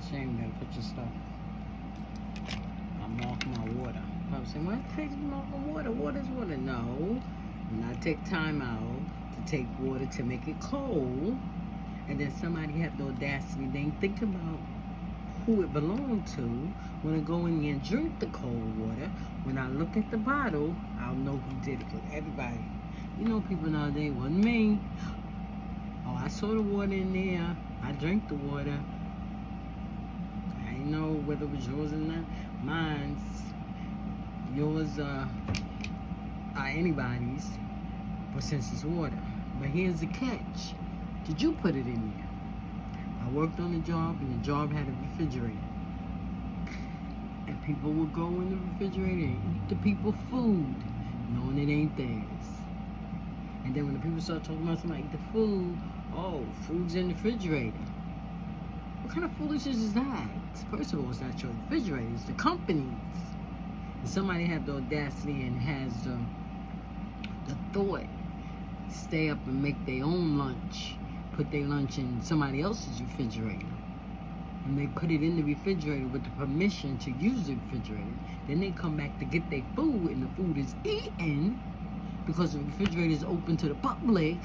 Shame that put your stuff. I mark my water. I was saying, what takes marking water? Water's water. No. When I take time out to take water to make it cold, and then somebody have the audacity, they ain't think about who it belonged to. When I go in there and drink the cold water, when I look at the bottle, I'll know who did it. Because everybody, you know, people nowadays, wasn't me. Oh, I saw the water in there. I drank the water. I didn't know whether it was yours or not. Mine's. Yours are anybody's. But since it's water. But here's the catch. Did you put it in there? I worked on a job, and the job had a refrigerator. And people would go in the refrigerator and eat the people's food, knowing it ain't theirs. And then when the people start talking about somebody eat the food, oh, food's in the refrigerator. What kind of foolishness is that? First of all, it's not your refrigerator, it's the company's. And somebody have the audacity and has the thought to stay up and make their own lunch. Put their lunch in somebody else's refrigerator, and they put it in the refrigerator with the permission to use the refrigerator. Then they come back to get their food, and the food is eaten because the refrigerator is open to the public,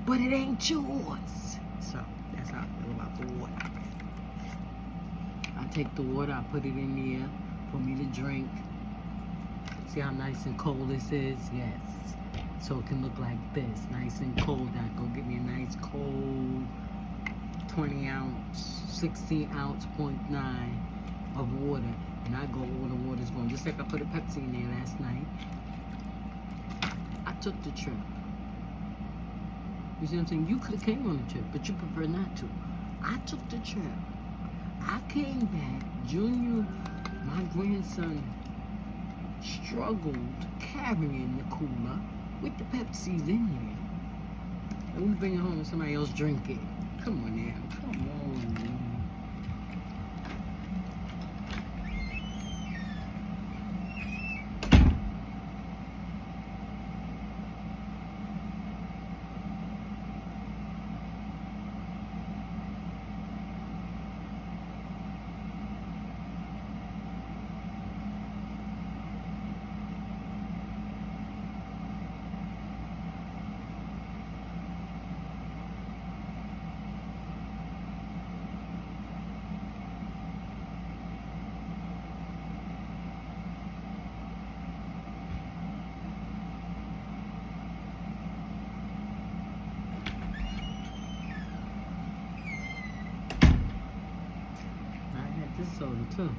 but it ain't yours. So that's how I feel about the water. I take the water, I put it in there for me to drink. See how nice and cold this is? Yes. So it can look like this, nice and cold. I go get me a nice cold 20 ounce, 16 ounce, 0.9 of water. And I go, all the water's going. Just like I put a Pepsi in there last night. I took the trip. You see what I'm saying? You could have came on the trip, but you prefer not to. I took the trip. I came back. Junior, my grandson, struggled carrying the cooler with the Pepsi's in there. And we bring it home and somebody else drink it. Come on now. Come on, man. This soda too,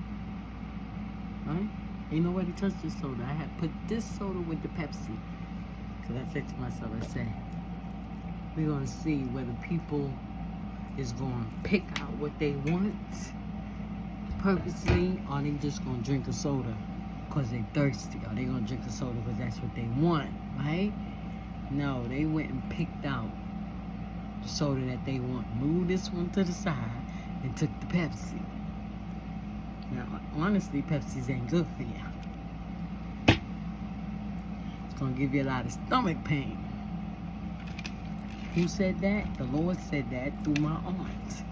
right? Ain't nobody touched this soda. I had put this soda with the Pepsi. Cause I said to myself, I said, we're gonna see whether people is gonna pick out what they want purposely, or they just gonna drink a soda cause they thirsty, or they gonna drink a soda cause that's what they want, right? No, they went and picked out the soda that they want, moved this one to the side, and took the Pepsi. Now, honestly, Pepsi's ain't good for you. It's gonna give you a lot of stomach pain. Who said that? The Lord said that through my aunt.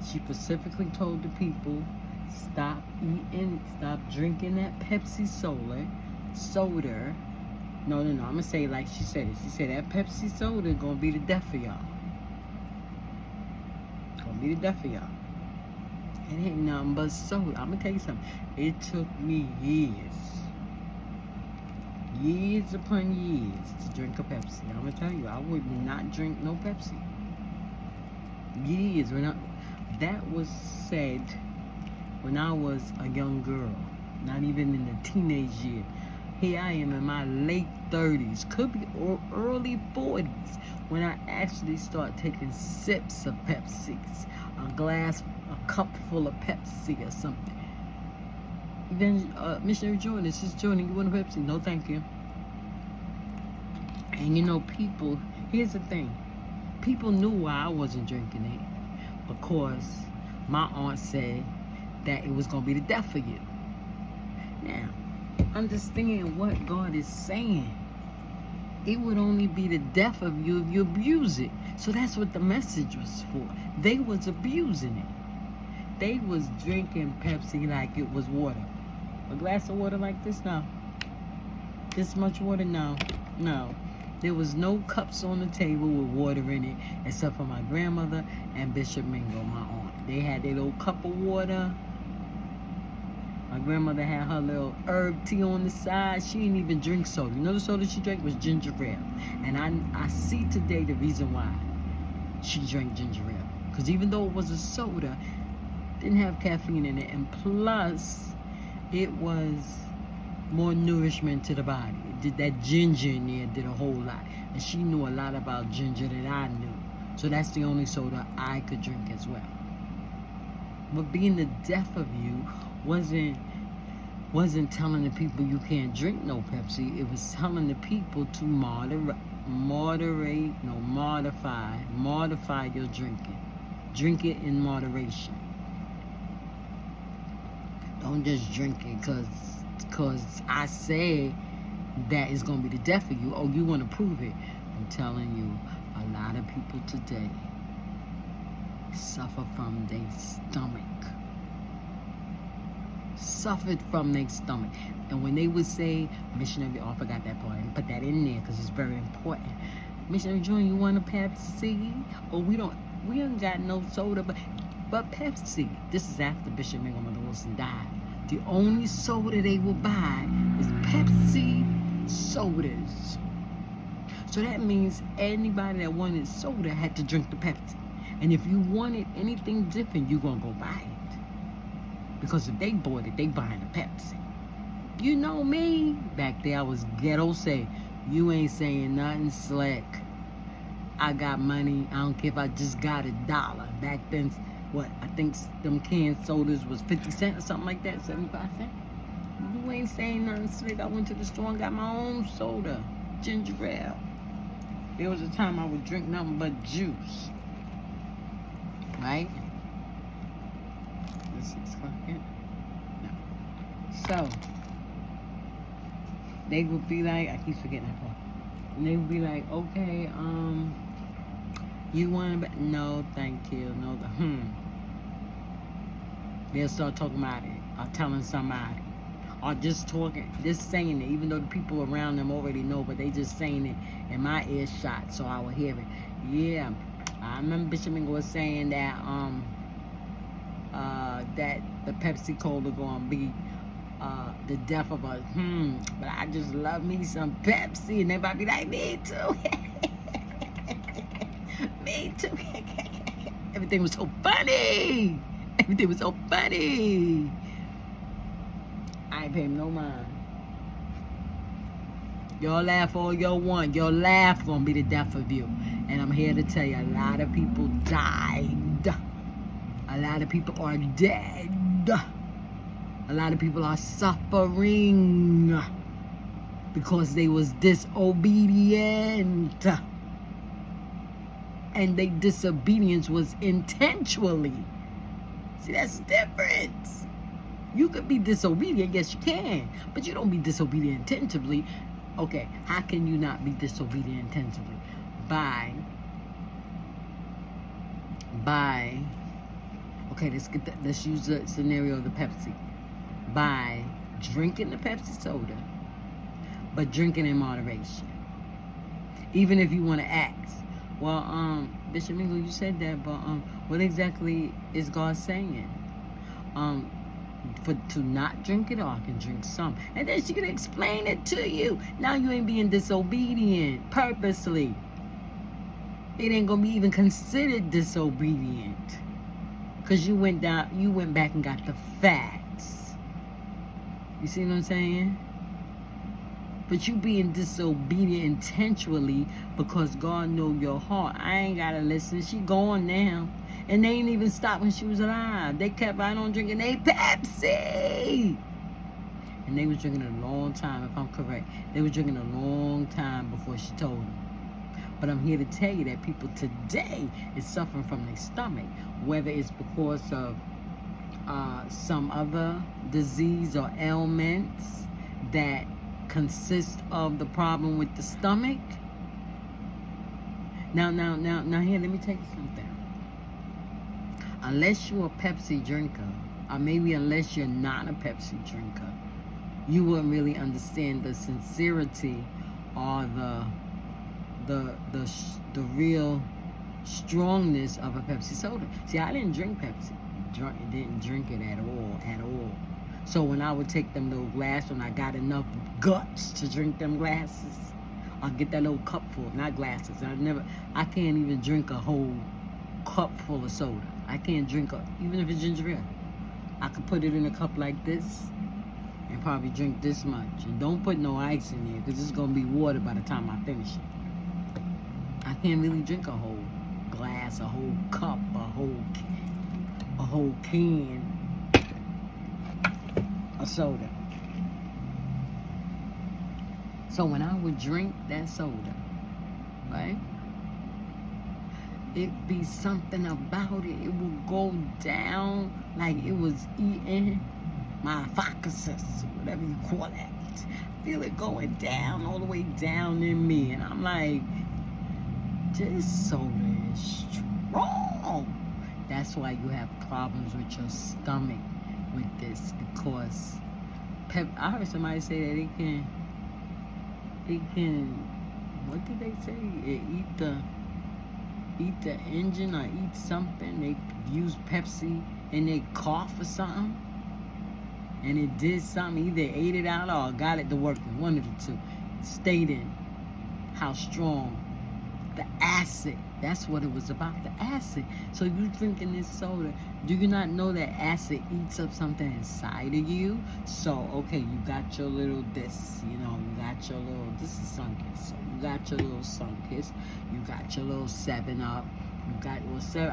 She specifically told the people, stop eating, stop drinking that Pepsi soda. No, I'm gonna say it like she said it. She said that Pepsi soda gonna be the death of y'all. Gonna be the death of y'all. It ain't nothing but soda. I'm gonna tell you something. It took me years upon years to drink a Pepsi. I'm gonna tell you, I would not drink no Pepsi. Years. That was said when I was a young girl, not even in the teenage year. Here I am in my late 30s, could be early 40s, when I actually start taking sips of Pepsis, a cup full of Pepsi or something. Then Missionary Jordan, this is Jordan, you want a Pepsi? No, thank you. And you know, people, here's the thing. People knew why I wasn't drinking it, because my aunt said that it was going to be the death of you. Now, understand what God is saying. it would only be the death of you if you abuse it. So that's what the message was for. They was abusing it. They was drinking Pepsi like it was water. A glass of water like this now. This much water now. No. There was no cups on the table with water in it except for my grandmother and Bishop Mingo, my aunt. They had their little cup of water. My grandmother had her little herb tea on the side. She didn't even drink soda. You know the soda she drank was ginger ale. And I see today the reason why she drank ginger ale. Because even though it was a soda, it didn't have caffeine in it. And plus, it was more nourishment to the body. It did that ginger in there did a whole lot. And she knew a lot about ginger that I knew. So that's the only soda I could drink as well. But being the death of you wasn't telling the people you can't drink no Pepsi. It was telling the people to modify your drinking. Drink it in moderation. Don't just drink it because I say that it's going to be the death of you. Oh, you want to prove it. I'm telling you, a lot of people today suffer from their stomach. Suffered from their stomach. And when they would say, missionary, oh, I forgot that part, and put that in there because it's very important. Missionary Joy, you want a Pepsi? Oh, we ain't got no soda, but Pepsi. This is after Bishop Mingo Mother Wilson died. The only soda they will buy is Pepsi sodas. So that means anybody that wanted soda had to drink the Pepsi. And if you wanted anything different, you're going to go buy it. Because if they bought it, they buying a Pepsi. You know me. Back there, I was ghetto say, you ain't saying nothing slick. I got money. I don't care if I just got $1. Back then, what? I think them canned sodas was 50 cents or something like that, 75 cents. You ain't saying nothing slick. I went to the store and got my own soda, ginger ale. There was a time I would drink nothing but juice. Right? Is it 6 o'clock yet? No. So, they would be like, I keep forgetting that part. And they would be like, okay, you want to, no, thank you, no, They'll start talking about it, or telling somebody, or just talking, just saying it, even though the people around them already know, but they just saying it in my earshot, so I will hear it. Yeah, I remember Bishop Mingo was saying that, that the Pepsi Cola gonna be the death of us. But I just love me some Pepsi, and everybody be like, me too. Me too. Everything was so funny. Everything was so funny. I ain't paying no mind. Y'all laugh all y'all want. Your laugh gonna be the death of you. And I'm here to tell you, a lot of people died. A lot of people are dead. A lot of people are suffering because they was disobedient. And their disobedience was intentionally. See, that's the difference. You could be disobedient, yes you can, but you don't be disobedient intentionally. Okay, how can you not be disobedient intentionally? Okay, let's use the scenario of the Pepsi. By drinking the Pepsi soda, but drinking in moderation. Even if you want to ask, well, Bishop Mingo, you said that, but what exactly is God saying? To not drink it, or I can drink some. And then she can explain it to you. Now you ain't being disobedient purposely. It ain't gonna be even considered disobedient. Because you went back and got the facts. You see what I'm saying? But you being disobedient intentionally because God know your heart. I ain't gotta listen. She gone now. And they ain't even stopped when she was alive. They kept right on drinking they Pepsi. And they was drinking a long time, if I'm correct. They was drinking a long time before she told them. But I'm here to tell you that people today is suffering from their stomach. Whether it's because of some other disease or ailments that consists of the problem with the stomach. Now, here, let me tell you something. Unless you're a Pepsi drinker, or maybe unless you're not a Pepsi drinker, you wouldn't really understand the sincerity or the real strongness of a Pepsi soda. See, I didn't drink Pepsi. Didn't drink it at all. So when I would take them little glasses, when I got enough guts to drink them glasses, I'll get that little cup full, not glasses. I can't even drink a whole cup full of soda. I can't drink even if it's ginger ale. I could put it in a cup like this and probably drink this much. And don't put no ice in there, because it's going to be water by the time I finish it. I can't really drink a whole glass, a whole cup, a whole can of soda. So when I would drink that soda, right, it'd be something about it. It would go down like it was eating my esophagus, whatever you call that. I feel it going down, all the way down in me. And I'm like, this soda is strong. That's why you have problems with your stomach with this, because I heard somebody say that it can, what did they say? It eat the engine or eat something. They use Pepsi and they cough or something, and it did something. Either ate it out or got it to work. One of the two. Stating how strong the acid. That's what it was about, the acid. So you drinking this soda, do you not know that acid eats up something inside of you? So, okay, you got your little this, you got your little, this is Sunkist. So you got your little Sunkist, you got your little 7-Up,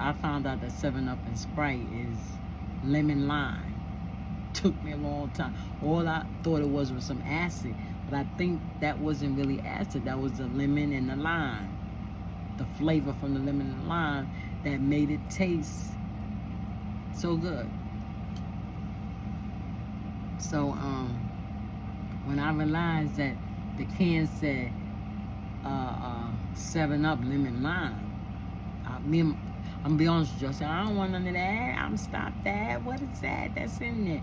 I found out that 7-Up and Sprite is lemon lime. Took me a long time. All I thought it was some acid, but I think that wasn't really acid. That was the lemon and the lime. The flavor from the lemon and lime that made it taste so good. So when I realized that the can said 7-Up lemon lime, I'm gonna be honest with you. I said, I don't want none of that. I'm stop that. What is that? That's in there.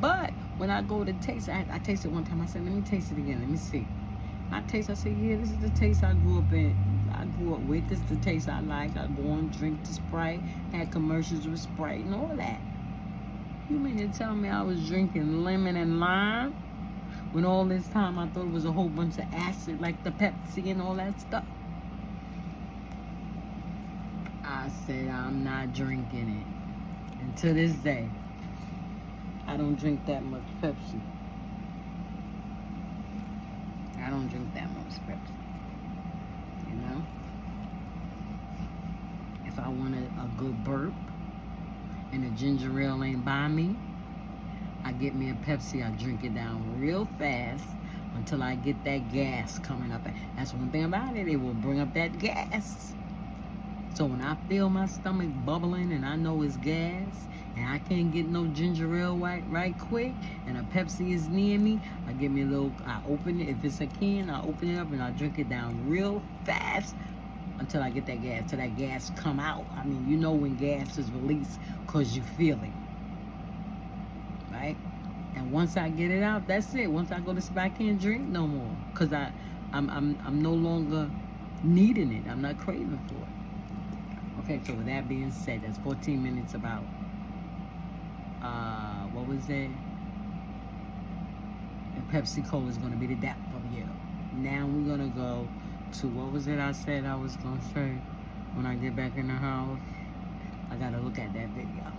But when I go to taste, I tasted it one time. I said, let me taste it again. Let me see. I said, yeah, this is the taste I grew up with. This is the taste I like. I go and drink the Sprite, had commercials with Sprite and all that. You mean to tell me I was drinking lemon and lime when all this time I thought it was a whole bunch of acid like the Pepsi and all that stuff? I said, I'm not drinking it. And to this day, I don't drink that much Pepsi. I don't drink that much Pepsi. If I want a good burp and a ginger ale ain't by me, I get me a Pepsi. I drink it down real fast until I get that gas coming up. That's one thing about it. It will bring up that gas. So when I feel my stomach bubbling and I know it's gas and I can't get no ginger ale right quick and a Pepsi is near me, I get me a little, I open it. If it's a can, I open it up and I drink it down real fast until I get that gas, till that gas come out. I mean, you know when gas is released because you feel it, right? And once I get it out, that's it. Once I go to sleep, I can't drink no more because I'm no longer needing it. I'm not craving for it. Okay, so with that being said, that's 14 minutes about, what was it? And Pepsi Cola is going to be the death of you. Now we're going to go to, what was it I said I was going to say when I get back in the house? I got to look at that video.